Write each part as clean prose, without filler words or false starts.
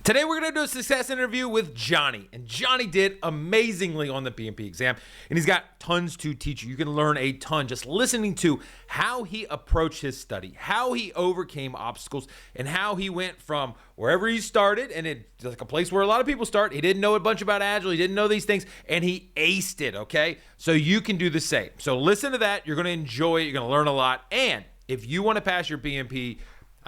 Today we're going to do a success interview with Jonny, and Jonny did amazingly on the PMP exam, and he's got tons to teach you. You can learn a ton just listening to how he approached his study, how he overcame obstacles, and how he went from wherever he started, and it's like a place where a lot of people start. He didn't know a bunch about Agile, he didn't know these things, and he aced it, okay? So you can do the same. So listen to that. You're going to enjoy it. You're going to learn a lot, and if you want to pass your PMP,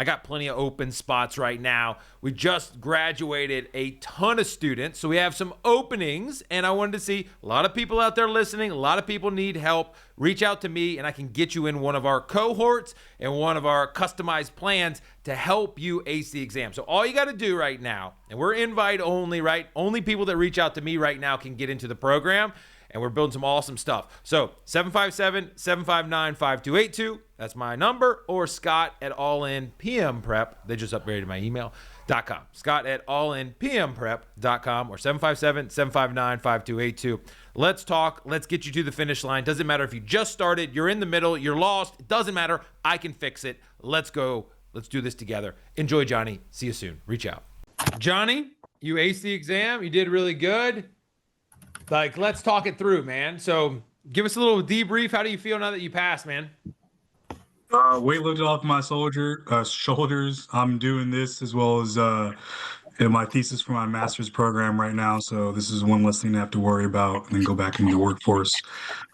I got plenty of open spots right now. We just graduated a ton of students, so we have some openings, and I wanted to see a lot of people out there listening. A lot of people need help. Reach out to me, and I can get you in one of our cohorts and one of our customized plans to help you ace the exam. So all you got to do right now, and we're invite only, right? Only people that reach out to me right now can get into the program. And we're building some awesome stuff. So 757-759-5282. That's my number. Or Scott at All In PM Prep. They just upgraded my email.com. Scott at allinpmprep.com or 757-759-5282. Let's talk. Let's get you to the finish line. Doesn't matter if you just started, you're in the middle, you're lost. It doesn't matter. I can fix it. Let's go. Let's do this together. Enjoy, Jonny. See you soon. Reach out. Jonny, you aced the exam. You did really good. Let's talk it through, man. So give us a little debrief. How do you feel now that you passed, man? Weight lifted off my shoulders. I'm doing this as well as in my thesis for my master's program right now. So this is one less thing to have to worry about and then go back into the workforce.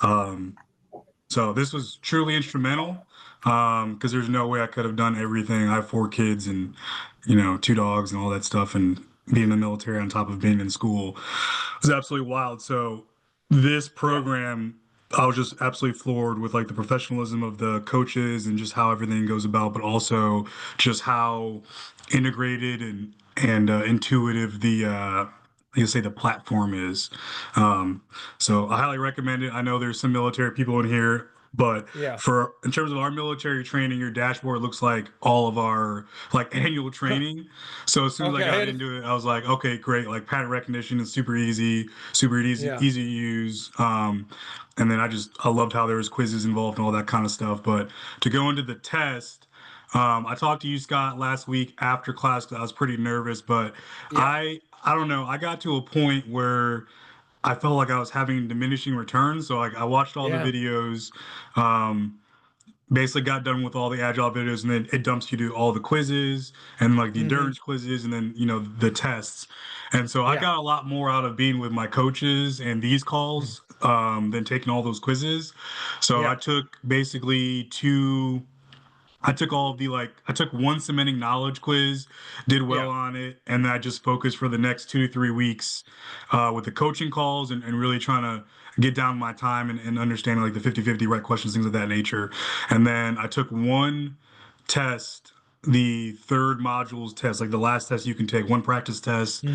So this was truly instrumental because there's no way I could have done everything. I have 4 kids and, 2 dogs and all that stuff. And being in the military on top of being in school was absolutely wild. So this program, I was just absolutely floored with the professionalism of the coaches and just how everything goes about, but also just how integrated and intuitive the platform is. So I highly recommend it. I know there's some military people in here, but in terms of our military training, your dashboard looks like all of our annual training. So as soon as I got into it, I was like, okay, great. Pattern recognition is super easy to use. And then I loved how there was quizzes involved and all that kind of stuff. But to go into the test, I talked to you, Scott, last week after class because I was pretty nervous, but I don't know. I got to a point where I felt like I was having diminishing returns. So I watched all the videos, basically got done with all the Agile videos, and then it dumps you to all the quizzes and the endurance quizzes and then, the tests. And so I got a lot more out of being with my coaches and these calls than taking all those quizzes. So I took basically I took one cementing knowledge quiz, did well on it, and then I just focused for the next 2 to 3 weeks with the coaching calls and really trying to get down my time and understanding the 50-50 right questions, things of that nature. And then I took one test, the third modules test, the last test you can take, one practice test,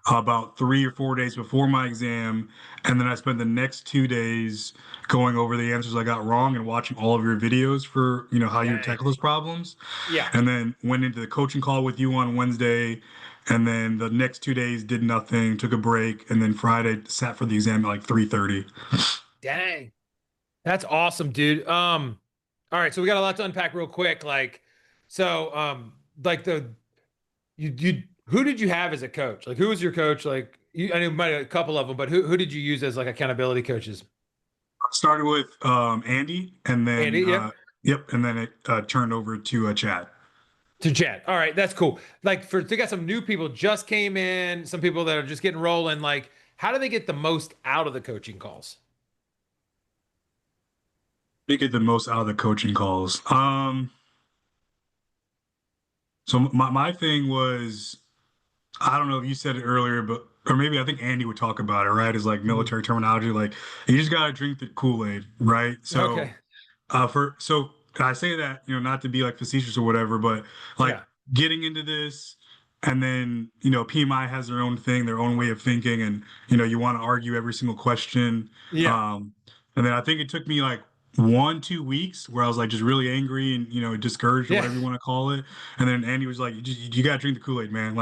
about 3 or 4 days before my exam. And then I spent the next 2 days going over the answers I got wrong and watching all of your videos for, how you tackle those problems. Yeah. And then went into the coaching call with you on Wednesday. And then the next 2 days did nothing, took a break. And then Friday sat for the exam at 3:30. Dang. That's awesome, dude. All right. So we got a lot to unpack real quick. Who did you have as a coach? Who was your coach? I know you might have a couple of them, but who did you use as accountability coaches? I started with Andy, and then Andy, and then it turned over to Chad. To Chad. All right, that's cool. They got some new people just came in, some people that are just getting rolling. How do they get the most out of the coaching calls? They get the most out of the coaching calls. So my thing was, I don't know if you said it earlier, or maybe I think Andy would talk about it, right? Is military terminology, you just gotta drink the Kool-Aid, right? So, so I say that, not to be facetious or whatever, but getting into this, and then PMI has their own thing, their own way of thinking, and you want to argue every single question. And then I think it took me 1-2 weeks where I was just really angry and discouraged or whatever you want to call it. And then Andy was like, you gotta drink the Kool-Aid, man.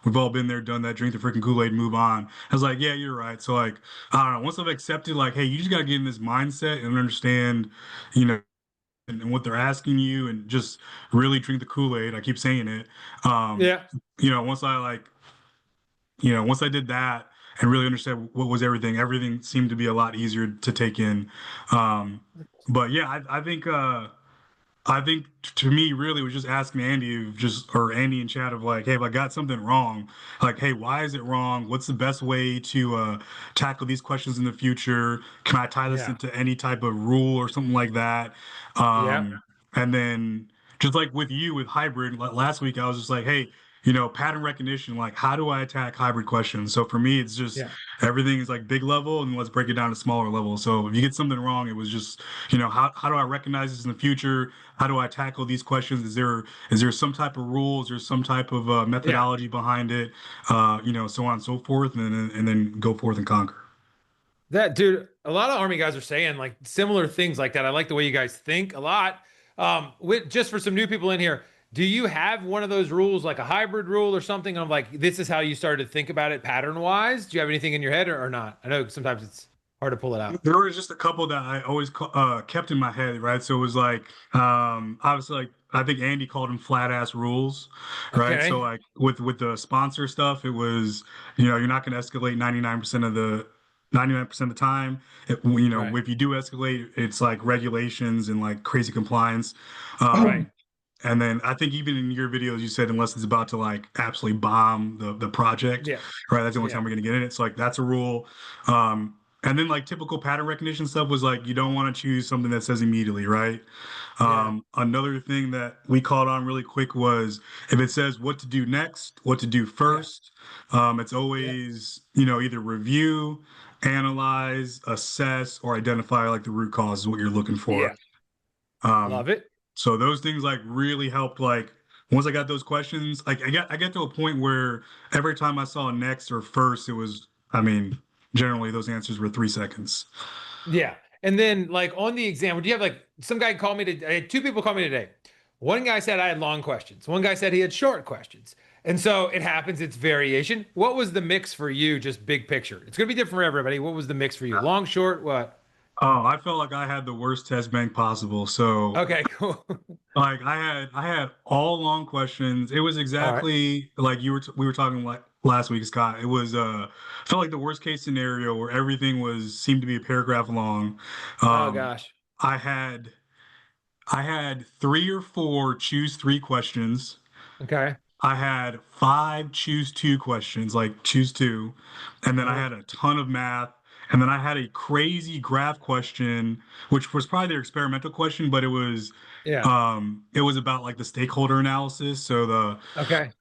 We've all been there, done that, drink the freaking Kool-Aid, move on. I was like, yeah, you're right. So I don't know, once I've accepted hey, you just gotta get in this mindset and understand and what they're asking you and just really drink the Kool-Aid. I keep saying it. Once I once I did that and really understood what was everything, everything seemed to be a lot easier to take in. Um, but yeah, I think to me, really, was just asking Andy, or Andy in chat of like, hey, if I got something wrong, like, hey, why is it wrong? What's the best way to tackle these questions in the future? Can I tie this Yeah. into any type of rule or something like that? Yeah. And then just like with you with hybrid, last week I was just like, hey, pattern recognition, like how do I attack hybrid questions? So for me, it's just Yeah. everything is like big level and let's break it down to smaller level. So if you get something wrong, it was just, how do I recognize this in the future? How do I tackle these questions? Is there some type of rules or some type of Yeah. methodology behind it? So on and so forth, and then go forth and conquer. That dude, a lot of Army guys are saying like similar things like that. I like the way you guys think a lot. Just for some new people in here, do you have one of those rules, like a hybrid rule or something? Of like, this is how you started to think about it pattern wise. Do you have anything in your head or not? I know sometimes it's hard to pull it out. There was just a couple that I always kept in my head, right? So it was like, obviously, like I think Andy called them flat ass rules, right? So Okay. like with the sponsor stuff, it was, you're not going to escalate 99% of the time. Right. If you do escalate, it's like regulations and like crazy compliance. Right. And then I think even in your videos, you said unless it's about to like absolutely bomb the project, Yeah. right? That's the only Yeah. time we're gonna get in it. So like that's a rule. And then like typical pattern recognition stuff was like you don't want to choose something that says immediately, right? Yeah. Another thing that we caught on really quick was if it says what to do next, what to do Yeah. first, it's Yeah. always, either review, analyze, assess, or identify like the root cause is what you're looking for. Yeah. Um, Love it. so those things like really helped. Like once I got those questions, like I get to a point where every time I saw next or first, it was, I mean, generally those answers were 3 seconds. Yeah. And then like on the exam, would you have like some guy call me I had two people call me today. One guy said I had long questions. One guy said he had short questions. And so it happens, it's variation. What was the mix for you, just big picture? It's gonna be different for everybody. What was the mix for you? Long, short, what? Oh, I felt like I had the worst test bank possible. So Okay, cool. like I had all long questions. It was All right. exactly like we were talking like last week, Scott. It was felt like the worst case scenario where everything was seemed to be a paragraph long. Oh Um, gosh. I had I had three or four choose three questions. Okay. I had five choose two questions, like choose two. And then I Uh-huh. had a ton of math. And then I had a crazy graph question, which was probably their experimental question, but Yeah. it was about like the stakeholder analysis. So Okay.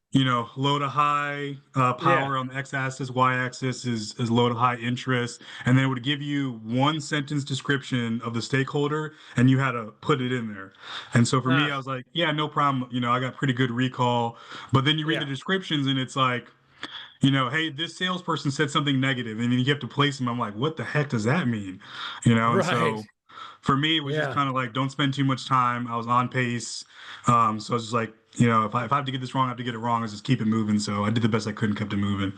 low to high Yeah. power on the x-axis, y-axis is low to high interest, and then it would give you one sentence description of the stakeholder, and you had to put it in there. And so for me, I Ah, was like, yeah, no problem. I got pretty good recall. But then you read the yeah. descriptions, and it's like, hey, this salesperson said something negative, and then you have to place them. I'm like, what the heck does that mean? And Right. so for me, it was just Yeah. kind of like, don't spend too much time. I was on pace. So I was just like, if I have to get this wrong, I have to get it wrong. I just keep it moving. So I did the best I could and kept it moving.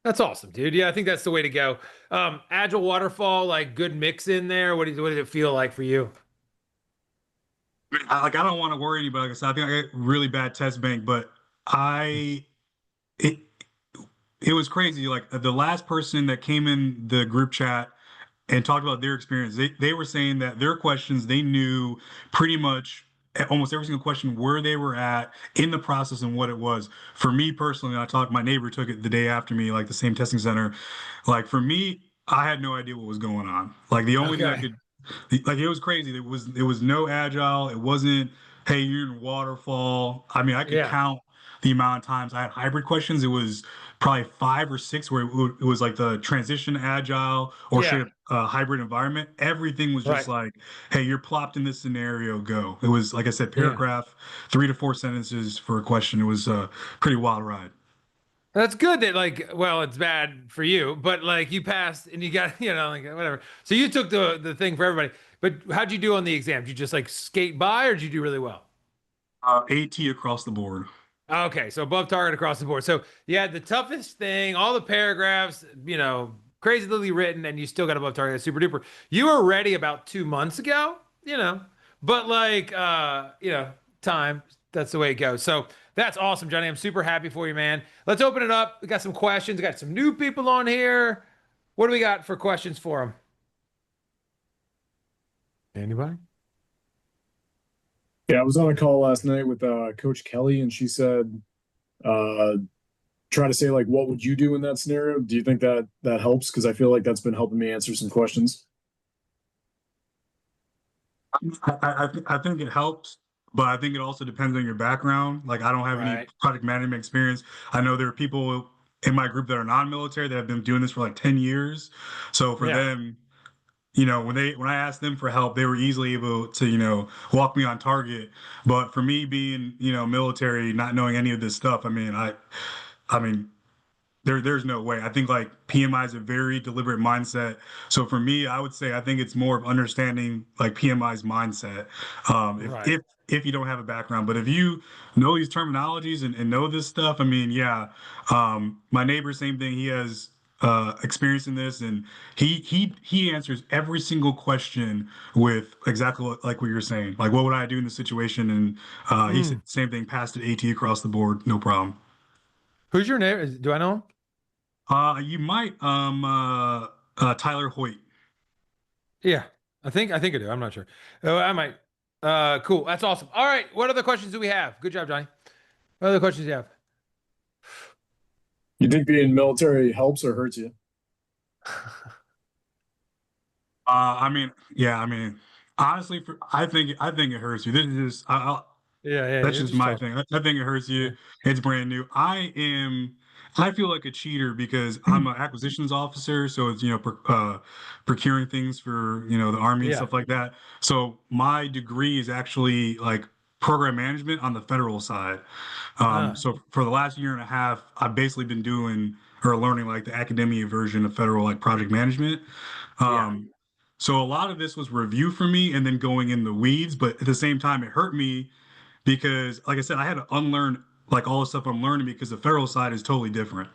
That's awesome, dude. Yeah, I think that's the way to go. Agile waterfall, like good mix in there. What did it feel like for you? I don't want to worry anybody. Like I said, I think I got really bad test bank, but I it it was crazy. Like the last person that came in the group chat and talked about their experience. They were saying that their questions, they knew pretty much almost every single question where they were at in the process and what it was. For me personally, my neighbor took it the day after me, like the same testing center. Like for me, I had no idea what was going on. Like the only thing I Okay. could like it was crazy. It was no agile. It wasn't, hey, you're in waterfall. I mean, I could Yeah. count the amount of times I had hybrid questions. It was probably five or six where it was like the transition agile or straight Yeah. up hybrid environment. Everything was just Right. like, hey, you're plopped in this scenario, go. It was like I said, Yeah. paragraph, 3 to 4 sentences for a question. It was a pretty wild ride. That's good that like, well, it's bad for you, but like you passed and you got, like whatever. So you took the thing for everybody. But how'd you do on the exam? Did you just like skate by or did you do really well? AT across the board. Okay, so above target across the board. So you had the toughest thing, all the paragraphs, crazily written, and you still got above target. That's super duper. You were ready about 2 months ago, but like time, that's the way it goes. So That's awesome, Johnny. I'm super happy for you, man. Let's open it up. We got some questions. We got some new people on here. What do we got for questions for them? Anybody? Yeah, I was on a call last night with Coach Kelly, and she said, uh, try to say like, what would you do in that scenario? Do you think that that helps? Because I feel like that's been helping me answer some questions. I think it helps, but I think it also depends on your background. Like I don't have any Right. project management experience. I know there are people in my group that are non-military that have been doing this for like 10 years. So for Yeah. them, when I asked them for help, they were easily able to, walk me on target. But for me being, military, not knowing any of this stuff, I mean, there's no way. I think like PMI is a very deliberate mindset. So for me, I would say I think it's more of understanding like PMI's mindset. Right. If you don't have a background, but if you know these terminologies and know this stuff, I mean, yeah. My neighbor, same thing. He has experience in this, and he answers every single question with exactly like what you're saying. Like, what would I do in this situation? And he said Mm. same thing, passed it AT across the board, no problem. Who's your neighbor? Do I know him? You might Tyler Hoyt. Yeah. I think I do. I'm not sure. I might. Cool. That's awesome. All right. What other questions do we have? Good job, Johnny. What other questions do you have? You think being military helps or hurts you? Yeah, honestly, I think it hurts you. This is just Yeah, yeah, that's it's just just my tough. thing. I think it hurts Yeah. you. It's brand new. I feel like a cheater because I'm an acquisitions officer, so it's procuring things for the army and Yeah. stuff like that. So my degree is actually like program management on the federal side. Ah, So for the last year and a half, I've basically been doing or learning like the academia version of federal like project management. yeah. Um, so a lot of this was review for me and then going in the weeds, but at the same time, it hurt me because, like I said, I had to unlearn like all the stuff I'm learning because the federal side is totally different.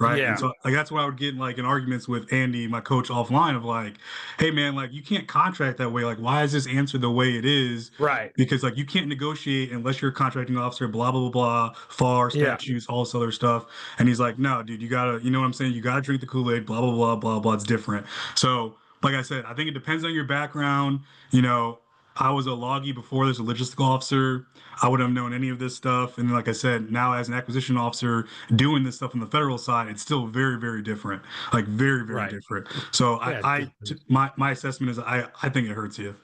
Right. And Yeah. so like that's why I would get like in arguments with Andy, my coach offline of like, hey man, like you can't contract that way. Like, why is this answer the way it is? Right. Because like you can't negotiate unless you're a contracting officer, blah, blah, blah, blah, FAR, Yeah. statutes, all this other stuff. And he's like, no, dude, you know what I'm saying? You gotta drink the Kool-Aid, blah, blah, blah, blah, blah. It's different. So, like I said, I think it depends on your background. You know, I was a loggy before this, a logistical officer. I wouldn't have known any of this stuff. And like I said, now as an acquisition officer doing this stuff on the federal side, it's still very, very different. Like very, very Right. different. So Yeah, it's different. my assessment is I think it hurts you.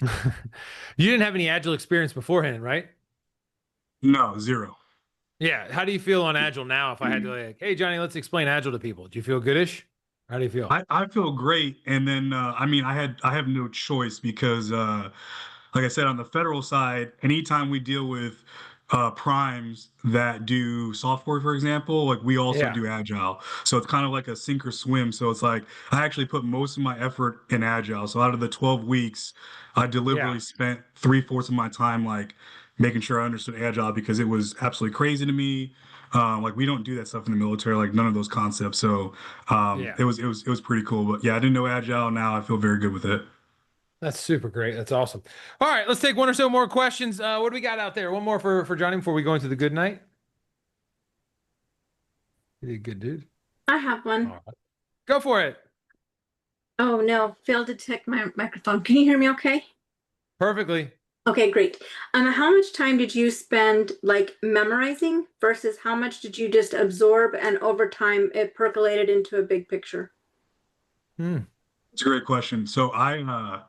You didn't have any Agile experience beforehand, right? No, zero. Yeah. How do you feel on Agile now? If I had to like, hey Johnny, let's explain Agile to people. Do you feel goodish? How do you feel? I feel great. And then I have no choice because like I said, on the federal side, anytime we deal with primes that do software, for example, like we also Yeah. do agile. So it's kind of like a sink or swim. So it's like I actually put most of my effort in agile. So out of the 12 weeks, I Yeah. deliberately spent three-fourths of my time like making sure I understood agile because it was absolutely crazy to me. Like we don't do that stuff in the military, like none of those concepts. So Yeah. it was pretty cool. But yeah, I didn't know agile. Now I feel very good with it. That's super great. That's awesome. All right, let's take one or so more questions. What do we got out there? One more for Johnny before we go into the good night. You did good, dude. I have one. All right. Go for it. Oh no, failed to detect my microphone. Can you hear me okay? Perfectly. Okay, great. How much time did you spend like memorizing versus how much did you just absorb and over time it percolated into a big picture? Hmm. It's a great question. So I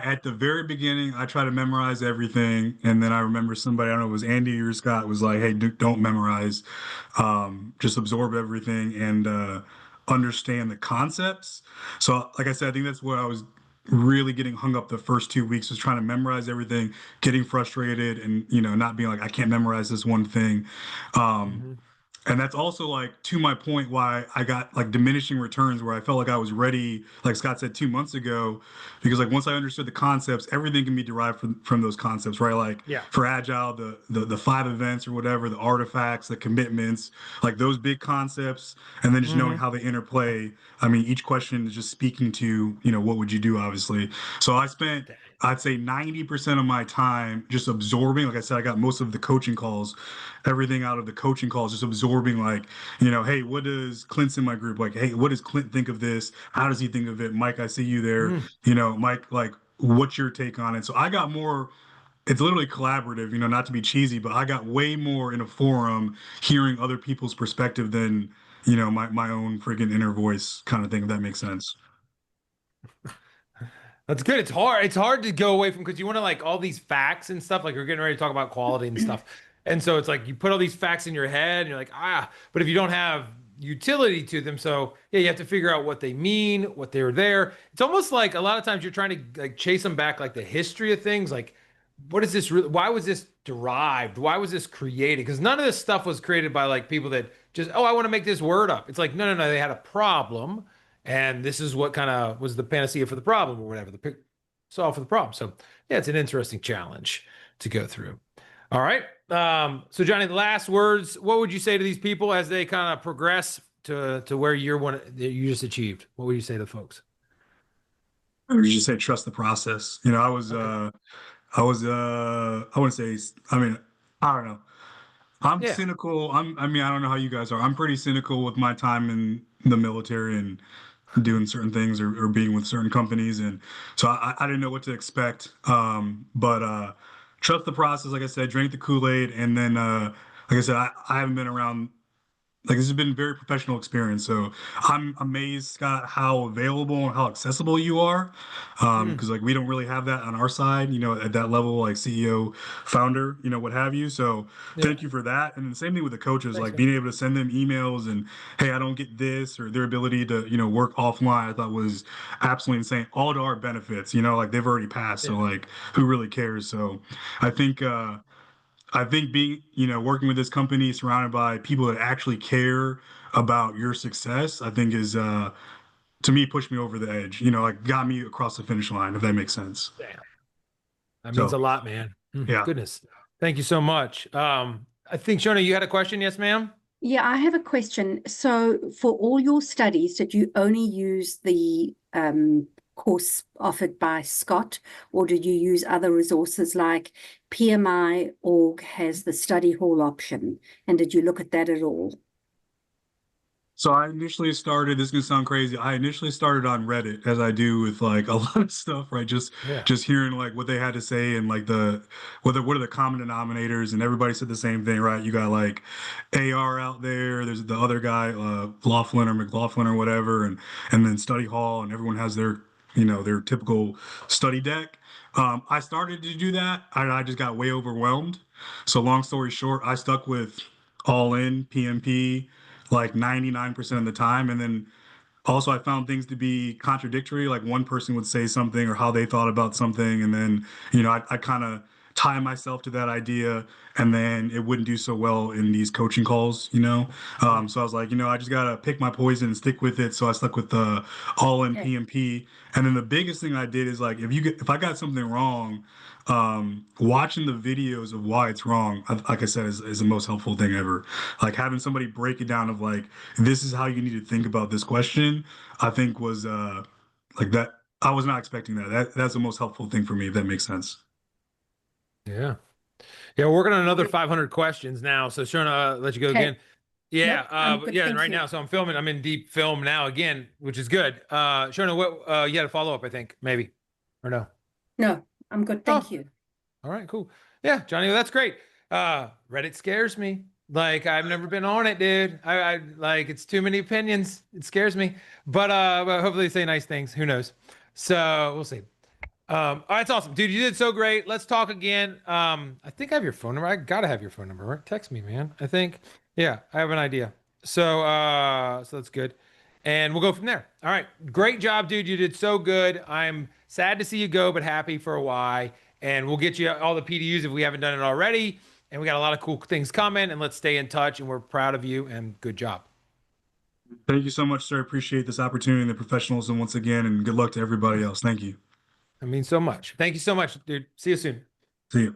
at the very beginning I try to memorize everything, and then I remember somebody I don't know it was Andy or Scott was like, "Hey, don't memorize, just absorb everything and understand the concepts." So, like I said, I think that's what I was really getting hung up the first 2 weeks was trying to memorize everything, getting frustrated, and not being like I can't memorize this one thing. Um, Hmm. and that's also like to my point why I got like diminishing returns where I felt like I was ready, like Scott said 2 months ago, because like once I understood the concepts, everything can be derived from those concepts, right? Like Yeah. for agile, the five events or whatever, the artifacts, the commitments, like those big concepts, and then just knowing Hmm. how they interplay. I mean, each question is just speaking to, what would you do, obviously. So I spent I'd say 90% of my time just absorbing. Like I said, I got most of the coaching calls, everything out of the coaching calls, just absorbing like, hey, what does Clint's in my group? Like, hey, what does Clint think of this? How does he think of it? Mike, I see you there. Mm. Mike, like, what's your take on it? So I got more, it's literally collaborative, not to be cheesy, but I got way more in a forum hearing other people's perspective than, my own freaking inner voice kind of thing, if that makes sense. That's good. It's hard. It's hard to go away from because you want to like all these facts and stuff. Like we're getting ready to talk about quality and stuff. And so it's like you put all these facts in your head and you're like, but if you don't have utility to them, so yeah, you have to figure out what they mean, what they were there. It's almost like a lot of times you're trying to like chase them back, like the history of things. Like, what is this really? Why was this derived? Why was this created? Because none of this stuff was created by like people that just, I want to make this word up. It's like, no, no, no. They had a problem. And this is what kind of was the panacea for the problem or whatever, the solve for the problem. So yeah, it's an interesting challenge to go through. All right. So Jonny, the last words, what would you say to these people as they kind of progress to where you just achieved? What would you say to folks? I would just say trust the process. I wouldn't say, I mean, I don't know. I'm Yeah. cynical. I don't know how you guys are. I'm pretty cynical with my time in the military and doing certain things or being with certain companies. And so I didn't know what to expect. But trust the process. Like I said, drink the Kool-Aid. And then, like I said, I haven't been around, like this has been a very professional experience. So I'm amazed, Scott, how available and how accessible you are. Because like we don't really have that on our side, at that level, like CEO, founder, what have you. So thank you for that. And the same thing with the coaches, Thanks, like man. being able to send them emails and, hey, I don't get this, or their ability to, work offline, I thought was absolutely insane. All to our benefits, like they've already passed. So like who really cares? So I think being, working with this company surrounded by people that actually care about your success, I think is, to me, pushed me over the edge, like got me across the finish line, if that makes sense. Damn. That means a So, lot, man. yeah. Goodness. Thank you so much. I think Shona, you had a question. Yes, ma'am. Yeah, I have a question. So for all your studies, did you only use the course offered by Scott, or did you use other resources like PMI org has the study hall option? And did you look at that at all? So I initially started, this is gonna sound crazy. I initially started on Reddit as I do with like a lot of stuff, right? Just hearing like what they had to say and like what are the common denominators, and everybody said the same thing, right? You got like AR out there, there's the other guy, Laughlin or McLaughlin or whatever, and then study hall, and everyone has their their typical study deck. I started to do that, and I just got way overwhelmed. So long story short, I stuck with all in PMP like 99% of the time. And then also I found things to be contradictory. Like one person would say something or how they thought about something. And then, I kind of tie myself to that idea, and then it wouldn't do so well in these coaching calls. So I was like, I just got to pick my poison and stick with it. So I stuck with the all in PMP. And then the biggest thing I did is like, if I got something wrong, watching the videos of why it's wrong, like I said, is the most helpful thing ever. Like having somebody break it down of like, this is how you need to think about this question, I think was like that. I was not expecting that. That's the most helpful thing for me, if that makes sense. Yeah. Yeah. We're working on another 500 questions now. So Shona, let you go again. Yeah. Nope, I'm good, yeah. thank Right you. now. So I'm in deep film now again, which is good. Shona, what, you had a follow up, I think, maybe, or no? No, I'm good, thank you. All right, cool. Yeah, Jonny, well, that's great. Reddit scares me. Like I've never been on it, dude. I like it's too many opinions. It scares me. But hopefully they say nice things. Who knows? So we'll see. All right, it's awesome, dude. You did so great. Let's talk again. I think I have your phone number. I gotta have your phone number, right? Text me, man. I think. Yeah, I have an idea. So so that's good. And we'll go from there. All right. Great job, dude. You did so good. I'm sad to see you go, but happy for a why. And we'll get you all the PDUs if we haven't done it already. And we got a lot of cool things coming, and let's stay in touch. And we're proud of you, and good job. Thank you so much, sir. Appreciate this opportunity and the professionalism once again, and good luck to everybody else. Thank you. I mean so much. Thank you so much, dude. See you soon. See you.